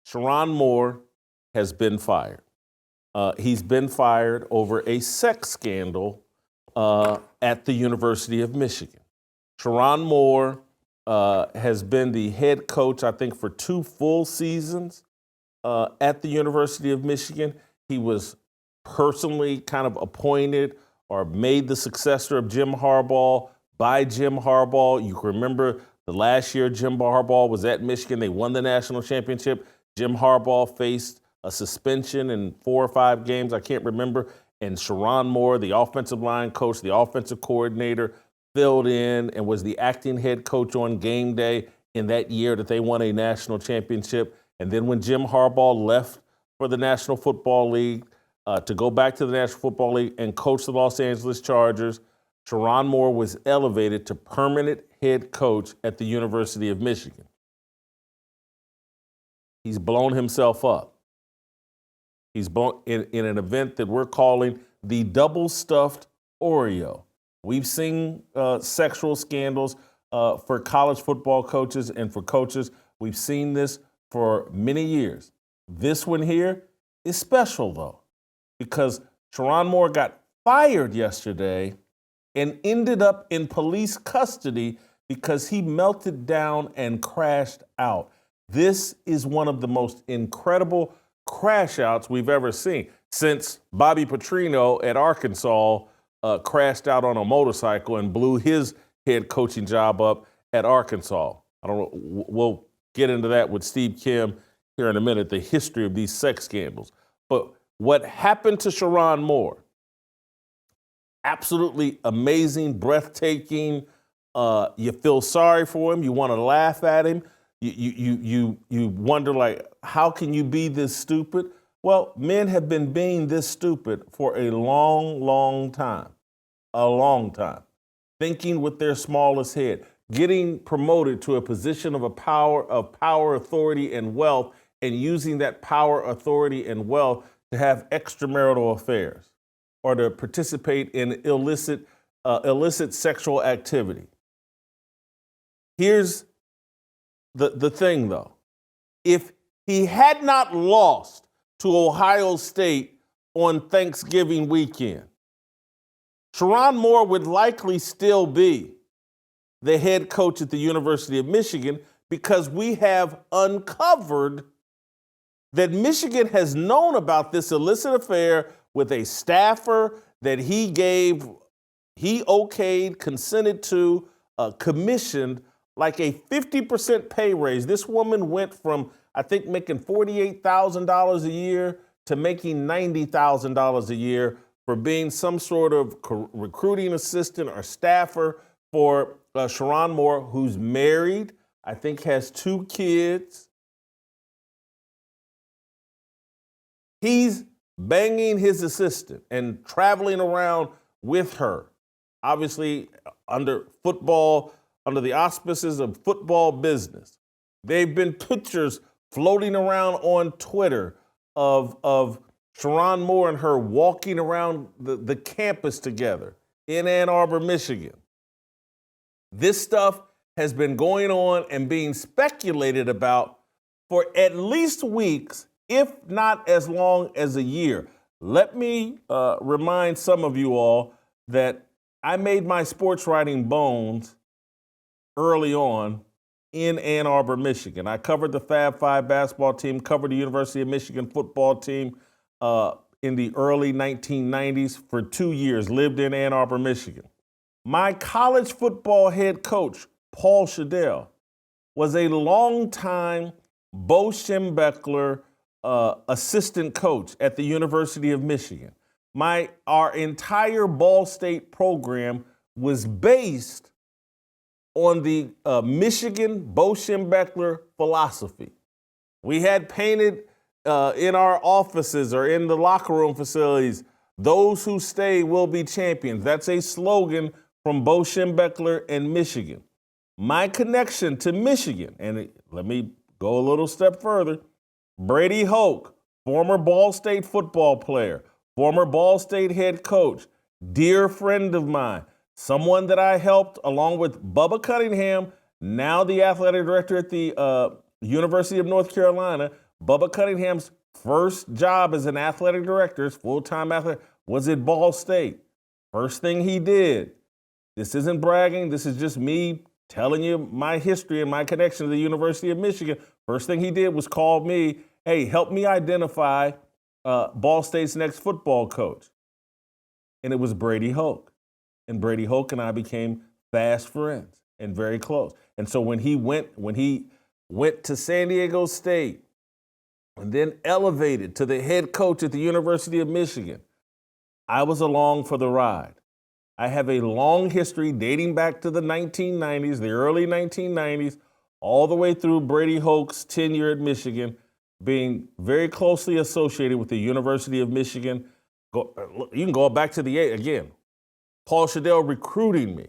Sherrone Moore has been fired. He's been fired over a sex scandal at the University of Michigan. Sherrone Moore has been the head coach, I think, for 2 full seasons at the University of Michigan. He was personally kind of appointed or made the successor of Jim Harbaugh by Jim Harbaugh. You can remember the last year Jim Harbaugh was at Michigan. They won the national championship. Jim Harbaugh faced a suspension in 4 or 5 games, I can't remember. And Sherrone Moore, the offensive line coach, the offensive coordinator, filled in and was the acting head coach on game day in that year that they won a national championship. And then when Jim Harbaugh left for the National Football League to go back to the National Football League and coach the Los Angeles Chargers, Sherrone Moore was elevated to permanent head coach at the University of Michigan. He's blown himself up. He's blown in an event that we're calling the double-stuffed Oreo. We've seen sexual scandals for college football coaches and for coaches. We've seen this for many years. This one here is special, though, because Sherrone Moore got fired yesterday and ended up in police custody because he melted down and crashed out. This is one of the most incredible crash outs we've ever seen since Bobby Petrino at Arkansas crashed out on a motorcycle and blew his head coaching job up at Arkansas. I don't know. We'll get into that with Steve Kim here in a minute, the history of these sex scandals. But what happened to Sherrone Moore, absolutely amazing, breathtaking. You feel sorry for him. You want to laugh at him. You wonder, like, how can you be this stupid? Well, men have been being this stupid for a long, long time. A long time. Thinking with their smallest head. Getting promoted to a position of power, authority, and wealth, and using that power, authority, and wealth to have extramarital affairs or to participate in illicit sexual activity. Here's the thing, though. If he had not lost to Ohio State on Thanksgiving weekend, Sherrone Moore would likely still be the head coach at the University of Michigan because we have uncovered that Michigan has known about this illicit affair with a staffer that he okayed, consented to, commissioned, like a 50% pay raise. This woman went from, I think, making $48,000 a year to making $90,000 a year for being some sort of recruiting assistant or staffer for Sherrone Moore, who's married, I think has 2 kids. He's banging his assistant and traveling around with her, obviously under the auspices of football business. They've been pictures floating around on Twitter of Sherrone Moore and her walking around the campus together in Ann Arbor, Michigan. This stuff has been going on and being speculated about for at least weeks, if not as long as a year. Let me remind some of you all that I made my sports writing bones early on in Ann Arbor, Michigan. I covered the Fab Five basketball team, covered the University of Michigan football team in the early 1990s for 2 years, lived in Ann Arbor, Michigan. My college football head coach, Paul Shadell, was a longtime Bo Schembechler assistant coach at the University of Michigan. Our entire Ball State program was based on the Michigan Bo Schembechler philosophy. We had painted in our offices or in the locker room facilities, "Those who stay will be champions." That's a slogan from Bo Schembechler and Michigan. My connection to Michigan, and let me go a little step further, Brady Hoke, former Ball State football player, former Ball State head coach, dear friend of mine, someone that I helped along with Bubba Cunningham, now the athletic director at the University of North Carolina. Bubba Cunningham's first job as an athletic director, his full-time athlete, was at Ball State. First thing he did, this isn't bragging, this is just me telling you my history and my connection to the University of Michigan. First thing he did was call me, hey, help me identify Ball State's next football coach. And it was Brady Hoke. And Brady Hoke and I became fast friends and very close. And so when he went to San Diego State and then elevated to the head coach at the University of Michigan, I was along for the ride. I have a long history dating back to the 1990s, the early 1990s, all the way through Brady Hoke's tenure at Michigan, being very closely associated with the University of Michigan. You can go back to again, Paul Shadell recruiting me.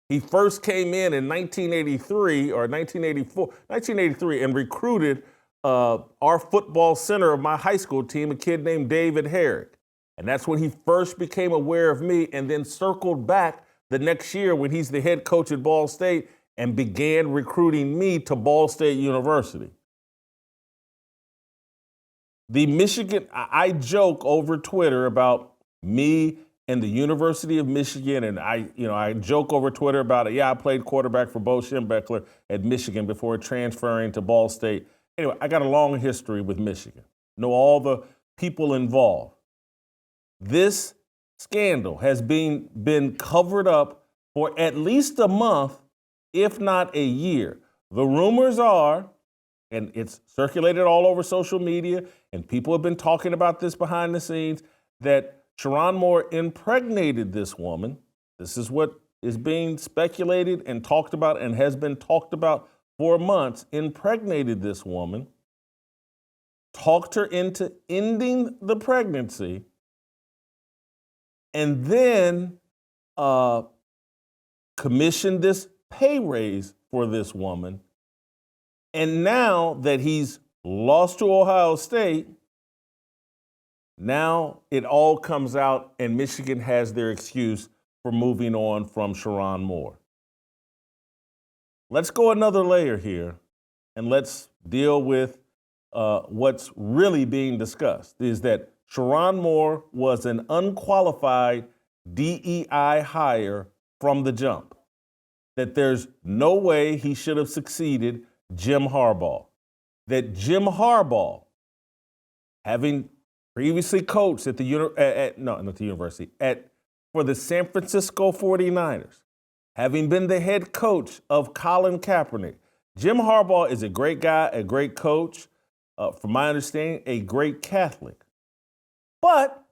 He first came in 1983 or 1983 and recruited our football center of my high school team, a kid named David Herrick. And that's when he first became aware of me and then circled back the next year when he's the head coach at Ball State and began recruiting me to Ball State University. The Michigan, I joke over Twitter about me and the University of Michigan, and I joke over Twitter about it. Yeah, I played quarterback for Bo Schembechler at Michigan before transferring to Ball State. Anyway, I got a long history with Michigan. Know all the people involved. This scandal has been covered up for at least a month, if not a year. The rumors are, and it's circulated all over social media, and people have been talking about this behind the scenes, that Sherrone Moore impregnated this woman. This is what is being speculated and talked about and has been talked about for months. Impregnated this woman, talked her into ending the pregnancy, and then commissioned this pay raise for this woman. And now that he's lost to Ohio State, now it all comes out and Michigan has their excuse for moving on from Sherrone Moore. Let's go another layer here and let's deal with what's really being discussed, is that Sherrone Moore was an unqualified DEI hire from the jump, that there's no way he should have succeeded Jim Harbaugh, that Jim Harbaugh, having previously coached at for the San Francisco 49ers, having been the head coach of Colin Kaepernick. Jim Harbaugh is a great guy, a great coach, from my understanding, a great Catholic. But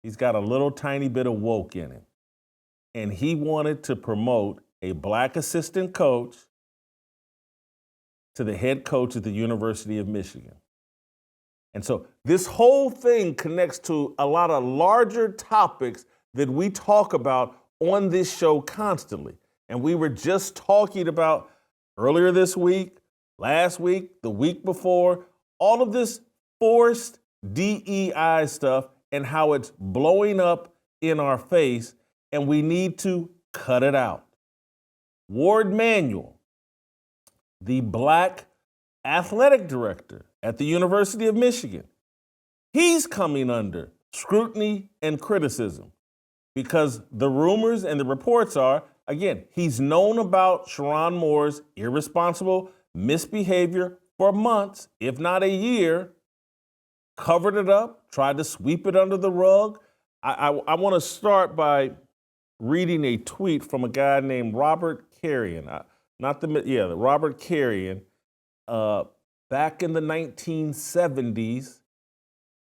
he's got a little tiny bit of woke in him. And he wanted to promote a black assistant coach to the head coach at the University of Michigan. And so this whole thing connects to a lot of larger topics that we talk about on this show constantly. And we were just talking about earlier this week, last week, the week before, all of this forced DEI stuff and how it's blowing up in our face, and we need to cut it out. Ward Manuel, the black athletic director at the University of Michigan, he's coming under scrutiny and criticism because the rumors and the reports are, again, he's known about Sherrone Moore's irresponsible misbehavior for months, if not a year, covered it up, tried to sweep it under the rug. I want to start by reading a tweet from a guy named Robert Carrion. Robert Carrion. Back in the 1970s,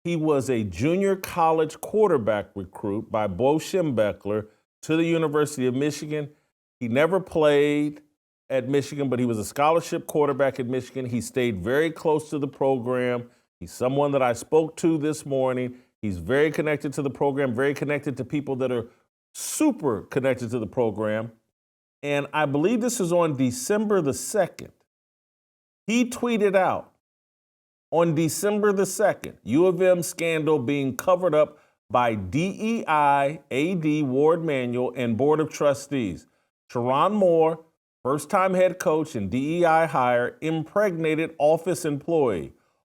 he was a junior college quarterback recruit by Bo Schembechler to the University of Michigan. He never played at Michigan, but he was a scholarship quarterback at Michigan. He stayed very close to the program. He's someone that I spoke to this morning. He's very connected to the program, very connected to people that are super connected to the program. And I believe this is on December the 2nd. He tweeted out on December the 2nd, U of M scandal being covered up by DEI, AD Ward Manuel, and Board of Trustees. Sherrone Moore, first-time head coach and DEI hire, impregnated office employee.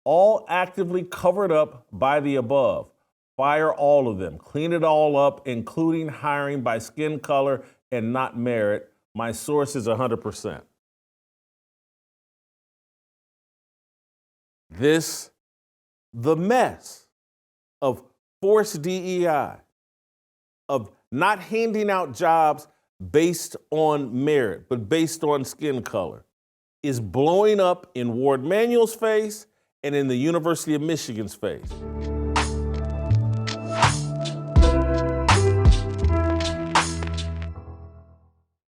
all actively covered up by the above. Fire all of them. Clean it all up, including hiring by skin color and not merit. My source is 100%. The mess of forced DEI, of not handing out jobs based on merit, but based on skin color, is blowing up in Ward Manuel's face and in the University of Michigan's face.